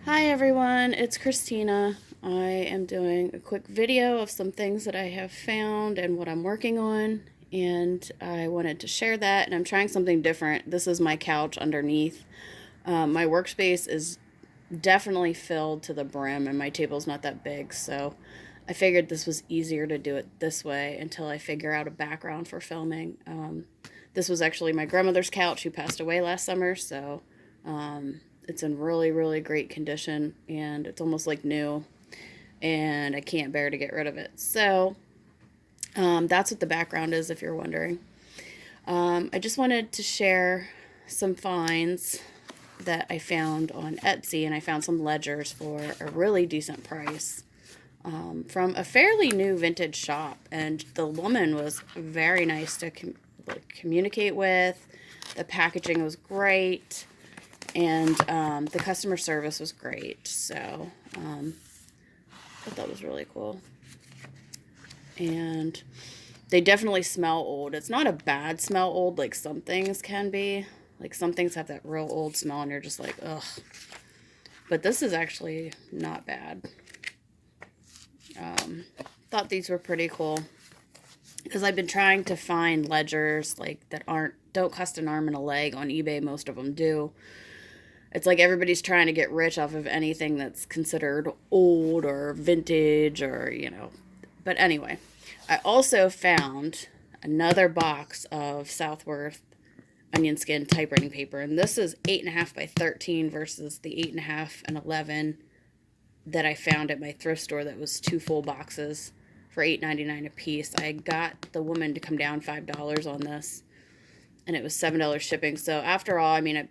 Hi everyone, it's Christina. I am doing a quick video of some things that I have found and what I'm working on, and I wanted to share that. And I'm trying something different. This is my couch underneath. My workspace is definitely filled to the brim, and my table's not that big, so I figured this was easier to do it this way until I figure out a background for filming. This was actually my grandmother's couch who passed away last summer, so it's in really, really great condition, and it's almost like new, and I can't bear to get rid of it. So that's what the background is, if you're wondering. I just wanted to share some finds that I found on Etsy, and I found some ledgers for a really decent price from a fairly new vintage shop. And the woman was very nice to communicate with. The packaging was great, and the customer service was great. So I thought that was really cool. And they definitely smell old. It's not a bad smell old like some things can be. Like some things have that real old smell and you're just like, ugh. But this is actually not bad. Thought these were pretty cool because I've been trying to find ledgers like that don't cost an arm and a leg on eBay. Most of them do. It's like everybody's trying to get rich off of anything that's considered old or vintage or. But anyway, I also found another box of Southworth onion skin typewriting paper, and this is 8.5 by 13 versus the 8.5 and 11 that I found at my thrift store. That was two full boxes for $8.99 a piece. I got the woman to come down $5 on this, and it was $7 shipping. So after all, I mean,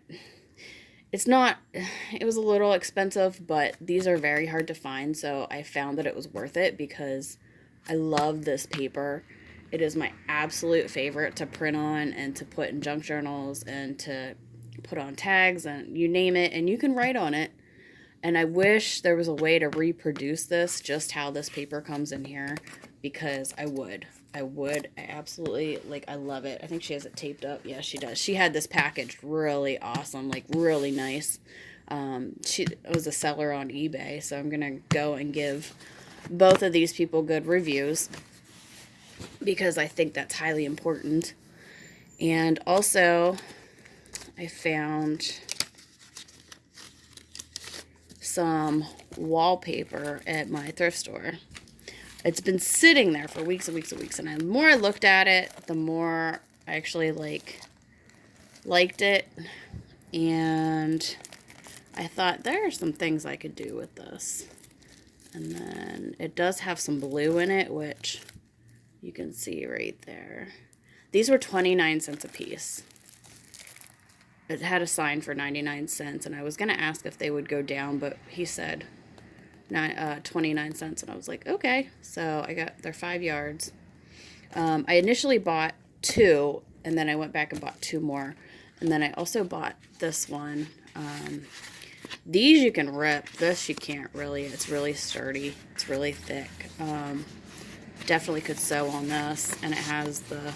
it was a little expensive, but these are very hard to find, so I found that it was worth it because I love this paper. It is my absolute favorite to print on and to put in junk journals and to put on tags and you name it, and you can write on it. And I wish there was a way to reproduce this, just how this paper comes in here, because I would. I absolutely, like, I love it. I think she has it taped up. Yeah, she does. She had this packaged really awesome, like, really nice. She was a seller on eBay, so I'm going to go and give both of these people good reviews because I think that's highly important. And also, I found some wallpaper at my thrift store. It's been sitting there for weeks and weeks and weeks, and the more I looked at it, the more I actually liked it, and I thought there are some things I could do with this. And then it does have some blue in it, which you can see right there. These were 29 cents a piece. It had a sign for 99 cents, and I was going to ask if they would go down, but he said 29 cents, and I was like, okay. So I got their 5 yards. I initially bought 2, and then I went back and bought 2 more. And then I also bought this one. These you can rip. This you can't really. It's really sturdy. It's really thick. Definitely could sew on this, and it has the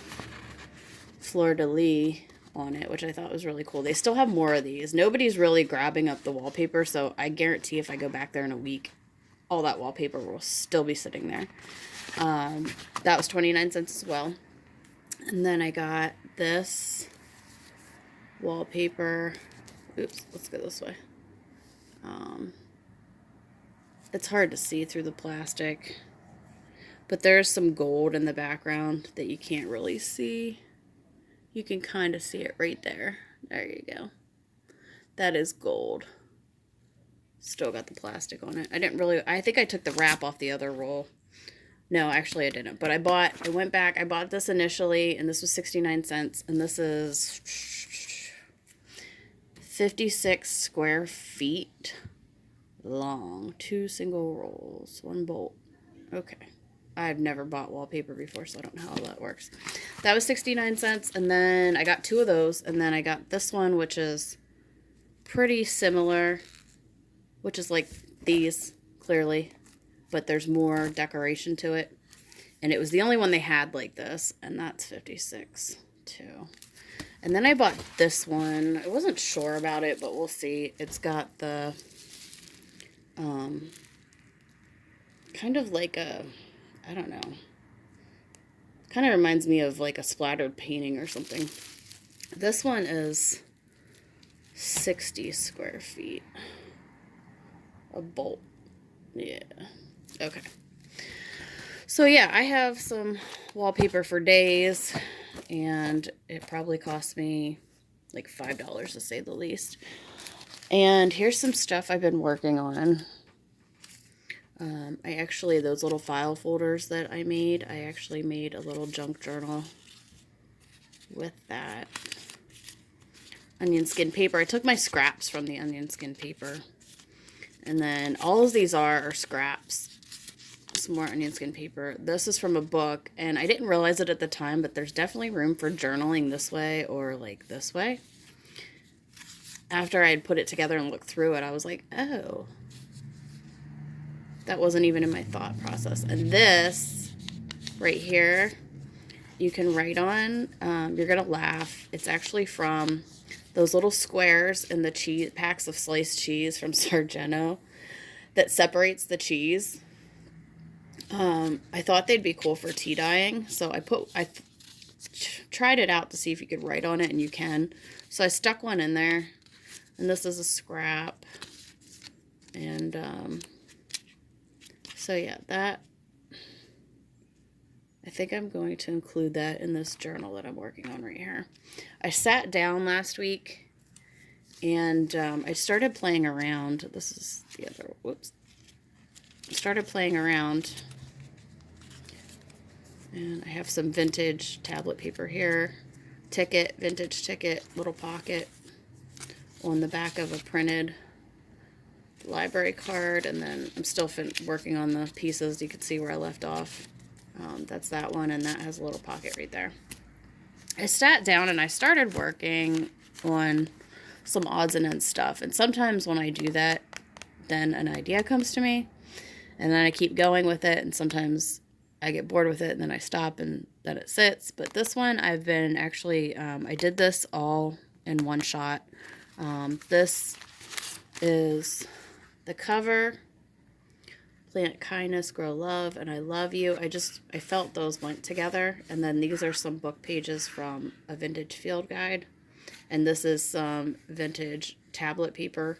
fleur-de-lis on it, which I thought was really cool. They still have more of these. Nobody's really grabbing up the wallpaper, so I guarantee if I go back there in a week, all that wallpaper will still be sitting there. That was 29 cents as well. And then I got this wallpaper. Oops, let's go this way. It's hard to see through the plastic, but there's some gold in the background that you can't really see. You can kind of see it right there. There you go. That is gold. Still got the plastic on it. I think I took the wrap off the other roll. No, actually I didn't. But I bought this initially, and this was 69 cents, and this is 56 square feet long. 2 single rolls, 1 bolt. Okay. I've never bought wallpaper before, so I don't know how that works. That was 69 cents, and then I got 2 of those, and then I got this one, which is pretty similar, which is like these, clearly, but there's more decoration to it, and it was the only one they had like this, and that's 56 too. And then I bought this one. I wasn't sure about it, but we'll see. It's got the kind of like a, I don't know, kind of reminds me of like a splattered painting or something. This one is 60 square feet. A bolt. Yeah. Okay. So yeah, I have some wallpaper for days, and it probably cost me like $5 to say the least. And here's some stuff I've been working on. Those little file folders that I actually made a little junk journal with that. Onion skin paper. I took my scraps from the onion skin paper. And then all of these are scraps. Some more onion skin paper. This is from a book, and I didn't realize it at the time, but there's definitely room for journaling this way or like this way. After I had put it together and looked through it, I was like, oh, that wasn't even in my thought process. And this right here, you can write on. You're gonna laugh. It's actually from those little squares in the cheese packs of sliced cheese from Sargento that separates the cheese. I thought they'd be cool for tea dyeing, so I tried it out to see if you could write on it, and you can. So I stuck one in there, and this is a scrap. And so yeah, that, I think I'm going to include that in this journal that I'm working on right here. I sat down last week, and I started playing around. This is the other, whoops. I started playing around, and I have some vintage tablet paper here. Ticket, vintage ticket, little pocket on the back of a printed library card, and then I'm still working on the pieces. You can see where I left off. That's that one, and that has a little pocket right there. I sat down and I started working on some odds and ends stuff, and sometimes when I do that, then an idea comes to me, and then I keep going with it, and sometimes I get bored with it, and then I stop, and then it sits. But this one, I've been actually, I did this all in one shot. This is the cover, Plant Kindness, Grow Love, and I Love You. I felt those went together. And then these are some book pages from a vintage field guide. And this is some vintage tablet paper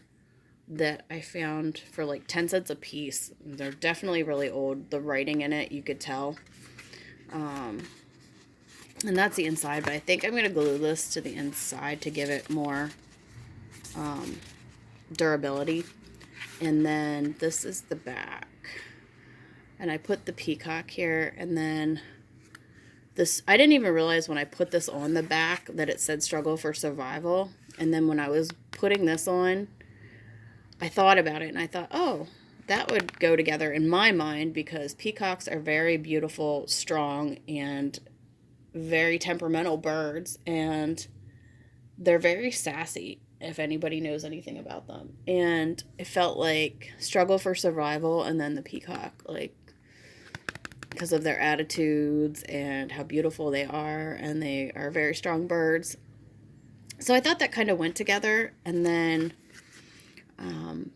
that I found for like 10 cents a piece. They're definitely really old. The writing in it, you could tell. And that's the inside, but I think I'm going to glue this to the inside to give it more durability. And then this is the back. And I put the peacock here, and then this, I didn't even realize when I put this on the back that it said struggle for survival. And then when I was putting this on, I thought about it, and I thought, oh, that would go together in my mind, because peacocks are very beautiful, strong, and very temperamental birds, and they're very sassy, if anybody knows anything about them. And it felt like struggle for survival, and then the peacock, like, because of their attitudes and how beautiful they are, and they are very strong birds. So I thought that kind of went together. And then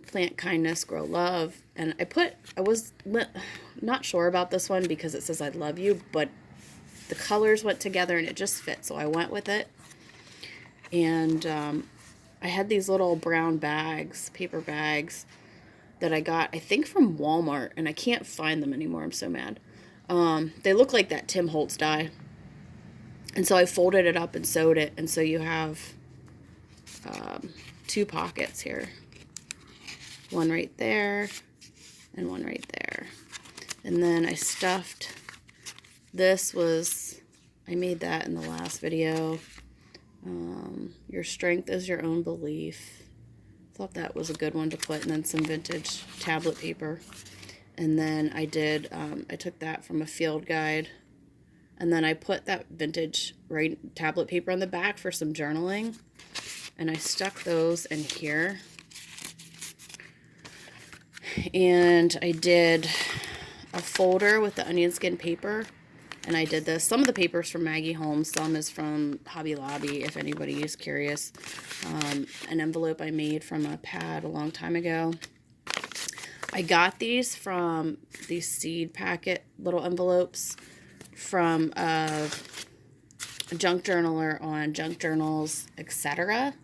Plant Kindness, Grow Love. And I was not sure about this one because it says I love you, but the colors went together and it just fit, so I went with it. And I had these little brown bags, paper bags, that I got, I think, from Walmart, and I can't find them anymore. I'm so mad. They look like that Tim Holtz die. And so I folded it up and sewed it, and so you have two pockets here. One right there, and one right there. And then I stuffed, I made that in the last video. Your strength is your own belief. Thought that was a good one to put. And then some vintage tablet paper. And then I took that from a field guide. And then I put that vintage tablet paper on the back for some journaling. And I stuck those in here. And I did a folder with the onion skin paper. And I did this. Some of the paper's from Maggie Holmes. Some is from Hobby Lobby, if anybody is curious. An envelope I made from a pad a long time ago. I got these from these seed packet little envelopes from a junk journaler on junk journals, etc.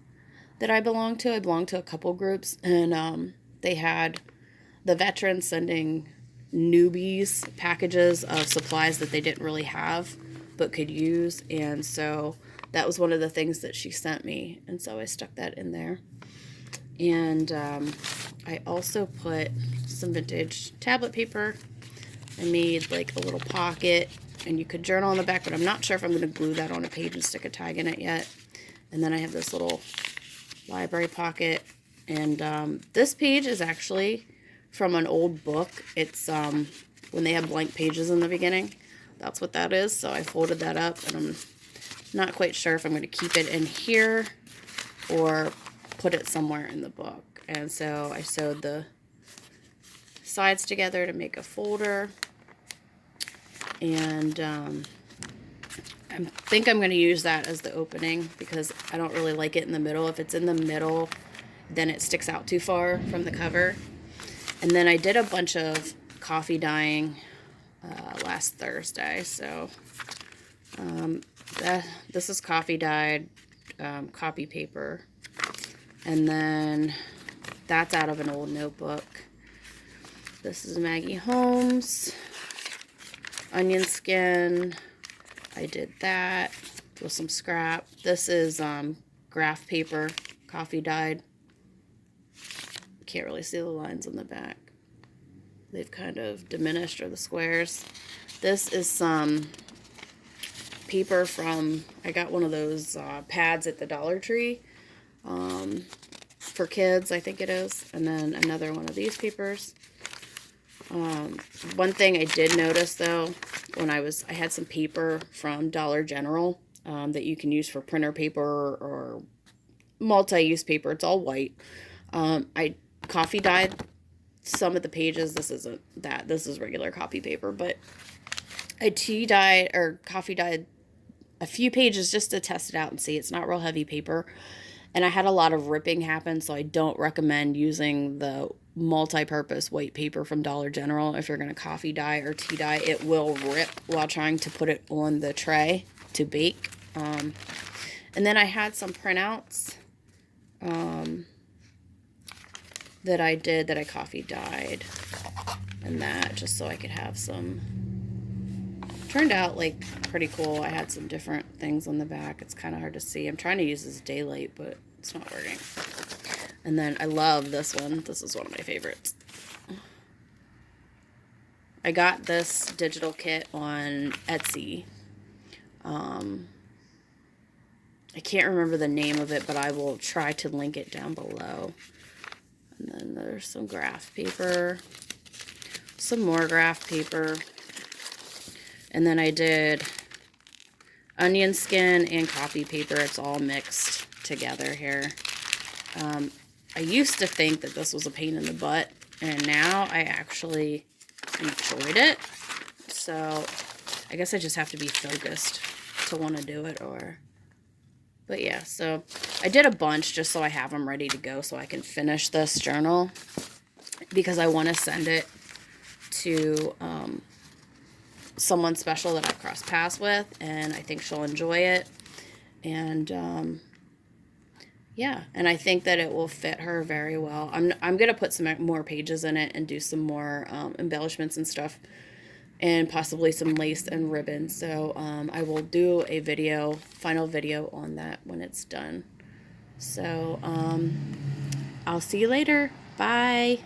that I belong to. I belong to a couple groups, and they had the veterans sending newbies packages of supplies that they didn't really have but could use, and so that was one of the things that she sent me, and so I stuck that in there. And I also put some vintage tablet paper. I made like a little pocket, and you could journal on the back, but I'm not sure if I'm going to glue that on a page and stick a tag in it yet. And then I have this little library pocket, and this page is actually from an old book. It's when they have blank pages in the beginning. That's what that is. So I folded that up, and I'm not quite sure if I'm going to keep it in here or put it somewhere in the book. And so I sewed the sides together to make a folder, and I think I'm going to use that as the opening because I don't really like it in the middle. If it's in the middle, then it sticks out too far from the cover. And then I did a bunch of coffee dyeing last Thursday. So this is coffee dyed copy paper. And then that's out of an old notebook. This is Maggie Holmes. Onion skin. I did that with some scrap. This is graph paper, coffee dyed. Can't really see the lines on the back. They've kind of diminished, or the squares. This is some paper from, I got one of those pads at the Dollar Tree for kids, I think it is. And then another one of these papers. One thing I did notice though, when I had some paper from Dollar General that you can use for printer paper or multi-use paper. It's all white. I coffee dyed some of the pages. This isn't that. This is regular copy paper, but I tea dyed or coffee dyed a few pages just to test it out and see. It's not real heavy paper. And I had a lot of ripping happen, so I don't recommend using the multi-purpose white paper from Dollar General. If you're going to coffee dye or tea dye, it will rip while trying to put it on the tray to bake. And then I had some printouts that I did that I coffee dyed, and that just so I could have some. Turned out like pretty cool. I had some different things on the back. It's kind of hard to see. I'm trying to use this daylight, but it's not working. And then I love this one. This is one of my favorites. I got this digital kit on Etsy. I can't remember the name of it, but I will try to link it down below. And then there's some graph paper, some more graph paper. And then I did onion skin and copy paper. It's all mixed together here. I used to think that this was a pain in the butt, and now I actually enjoyed it. So I guess I just have to be focused to want to do it. But yeah, so I did a bunch just so I have them ready to go so I can finish this journal, because I want to send it to someone special that I've crossed paths with, and I think she'll enjoy it. And yeah, and I think that it will fit her very well. I'm gonna put some more pages in it and do some more embellishments and stuff, and possibly some lace and ribbon. So I will do a final video on that when it's done. So I'll see you later. Bye.